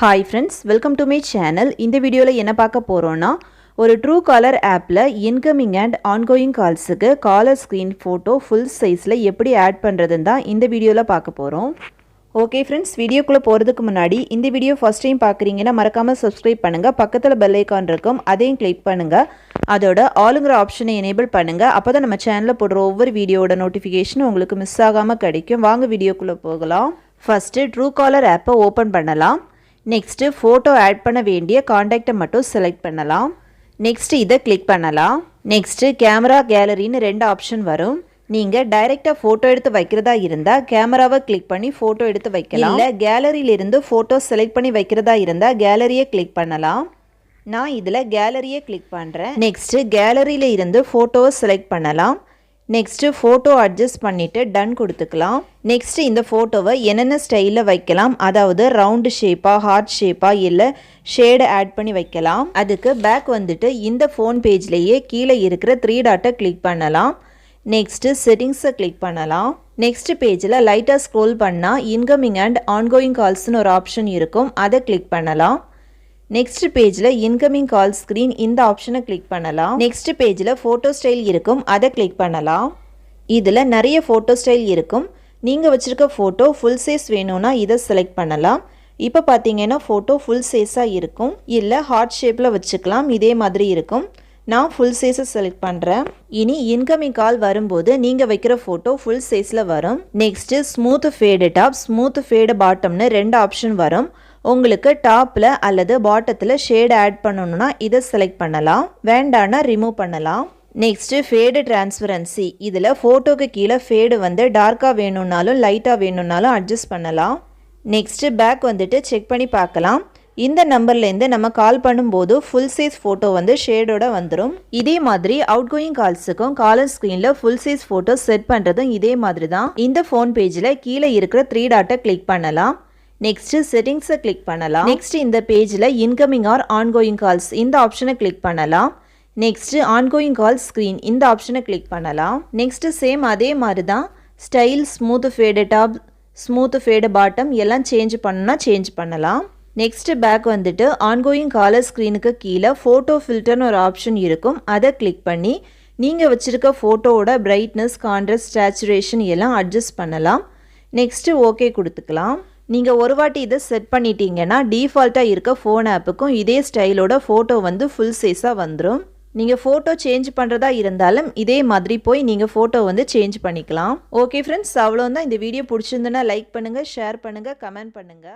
Hi friends, welcome to my channel. இந்த வீடியோல என்ன பார்க்க போறோம்னா ஒரு Truecaller ஆப்ல incoming and ongoing கால்ஸ்க்கு காலர் ஸ்கிரீன் போட்டோ full சைஸ்ல எப்படி ஆட் பண்றதுன்னு தான் இந்த வீடியோல பார்க்க போறோம். ஓகே फ्रेंड्स, வீடியோக்குள்ள போறதுக்கு முன்னாடி இந்த வீடியோ ஃபர்ஸ்ட் டைம் பார்க்கறீங்கன்னா மறக்காம Subscribe பண்ணுங்க. பக்கத்துல பெல் ஐகான் இருக்கும், அதையும் கிளிக் பண்ணுங்க. அதோட ஆல்ங்கற ஆப்ஷனை எனேபிள் பண்ணுங்க. அப்பதான் நம்ம சேனல்ல போடுற ஒவ்வொரு வீடியோவோட நோட்டிஃபிகேஷன் உங்களுக்கு மிஸ் ஆகாம கிடைக்கும். வாங்க வீடியோக்குள்ள போகலாம். ஃபர்ஸ்ட் Truecaller ஆப்பை ஓபன் பண்ணலாம். Next photo add பண்ண வேண்டிய கான்டாக்ட் மட்டும் செலக்ட் பண்ணலாம். Next இத கிளிக் பண்ணலாம். Next கேமரா கேலரின்னு ரெண்டு ஆப்ஷன் வரும். நீங்க டைரக்ட்டா போட்டோ எடுத்து வைக்கிறதா இருந்தா கேமராவை கிளிக் பண்ணி போட்டோ எடுத்து வைக்கலாம். இல்ல கேலரியில இருந்து போட்டோ செலக்ட் பண்ணி வைக்கிறதா இருந்தா கேலரியை கிளிக் பண்ணலாம். நான் இதுல கேலரியை கிளிக் பண்றேன். Next கேலரியில இருந்து போட்டோவை செலக்ட் பண்ணலாம். Next photo adjust பண்ணிட்டு done கொடுத்துக்கலாம். Next இந்த photoவை என்னென்ன ஸ்டைல்ல வைக்கலாம், அதாவது ரவுண்ட் ஷேப்பா, ஹார்ட் ஷேப்பா இல்ல ஷேட் ஆட் பண்ணி வைக்கலாம். அதுக்கு பேக் வந்துட்டு இந்த ஃபோன் பேஜ்லயே கீழே இருக்கிற 3 டாட்டை கிளிக் பண்ணலாம். Next செட்டிங்ஸை கிளிக் பண்ணலாம். நெக்ஸ்ட் பேஜ்ல லைட்டா ஸ்க்ரோல் பண்ணா இன்கமிங் அண்ட் ஆன்கோயிங் கால்ஸ்னு ஒரு ஆப்ஷன் இருக்கும், அதை கிளிக் பண்ணலாம். நெக்ஸ்ட் பேஜ்ல இன்கமிங் கால் ஸ்கிரீன் இந்த ஆப்ஷனை கிளிக் பண்ணலாம். நெக்ஸ்ட் பேஜ்ல போட்டோ ஸ்டைல் இருக்கும், அதை கிளிக் பண்ணலாம். இதுல நிறைய போட்டோ ஸ்டைல் இருக்கும். நீங்க வச்சிருக்க போட்டோ ஃபுல் சைஸ் வேணும்னா இதை செலக்ட் பண்ணலாம். இப்போ பாத்தீங்கன்னா போட்டோ ஃபுல் சைஸா இருக்கும், இல்ல ஹார்ட் ஷேப்ல வச்சுக்கலாம், இதே மாதிரி இருக்கும். நான் ஃபுல் சைஸை செலக்ட் பண்றேன். இனி இன்கமிங் கால் வரும்போது நீங்க வைக்கிற போட்டோ ஃபுல் சைஸ்ல வரும். Next smooth fade top, smooth fade பாட்டம்னு ரெண்டு ஆப்ஷன் வரும். உங்களுக்கு டாப்ல அல்லது பாட்டத்துல ஷேட் ஆட் பண்ணனும்னா இதை செலக்ட் பண்ணலாம், வேண்டானா ரிமூவ் பண்ணலாம். நெக்ஸ்ட் ஃபேடு டிரான்ஸ்பரன்சி, இதுல போட்டோக்கு கீழே ஃபேடு வந்து டார்க்கா வேணும்னாலும் லைட்டா வேணும்னாலும் அட்ஜஸ்ட் பண்ணலாம். நெக்ஸ்ட் பேக் வந்துட்டு செக் பண்ணி பார்க்கலாம். இந்த நம்பர்ல இருந்து நம்ம கால் பண்ணும்போது ஃபுல் சைஸ் போட்டோ வந்து ஷேடோட வந்துடும். இதே மாதிரி அவுட் கோயிங் கால்ஸுக்கும் காலர் ஸ்கிரீன்ல ஃபுல் சைஸ் போட்டோ செட் பண்றதும் இதே மாதிரி தான். இந்த ஃபோன் பேஜ்ல கீழே இருக்கிற 3 டாட்டை கிளிக் பண்ணலாம். நெக்ஸ்ட் செட்டிங்ஸை கிளிக் பண்ணலாம். நெக்ஸ்ட் இந்த பேஜ்ல இன்கமிங் ஆர் ஆன்கோயிங் கால்ஸ் இந்த ஆப்ஷனை கிளிக் பண்ணலாம். நெக்ஸ்ட் ஆன்கோயிங் கால் ஸ்கிரீன் இந்த ஆப்ஷனை கிளிக் பண்ணலாம். நெக்ஸ்ட் சேம் அதே மாதிரி தான் style, smooth fade top, smooth fade bottom எல்லாம் சேஞ்ச் பண்ணா சேஞ்ச் பண்ணலாம். நெக்ஸ்ட் பேக் வந்துட்டு ஆன்கோயிங் காலர் ஸ்கிரீனுக்கு கீழே போட்டோ ஃபில்டர்னு ஒரு ஆப்ஷன் இருக்கும், அதை கிளிக் பண்ணி நீங்க வச்சிருக்க போட்டோவோட பிரைட்னஸ், கான்ட்ராஸ்ட், சேச்சுரேஷன் எல்லாம் அட்ஜஸ்ட் பண்ணலாம். நெக்ஸ்ட் ஓகே கொடுத்துக்கலாம். நீங்க ஒரு வாட்டி இதை செட் பண்ணிட்டீங்கன்னா டிஃபால்ட்டா இருக்க ஃபோன் ஆப்புக்கும் இதே ஸ்டைலோட போட்டோ வந்து ஃபுல் சைஸா வந்துடும். நீங்க போட்டோ சேஞ்ச் பண்றதா இருந்தாலும் இதே மாதிரி போய் நீங்க போட்டோ வந்து சேஞ்ச் பண்ணிக்கலாம். ஓகே ஃப்ரெண்ட்ஸ், அவ்வளவுதான். இந்த வீடியோ பிடிச்சிருந்தனா லைக் பண்ணுங்க, ஷேர் பண்ணுங்க, கமெண்ட் பண்ணுங்க.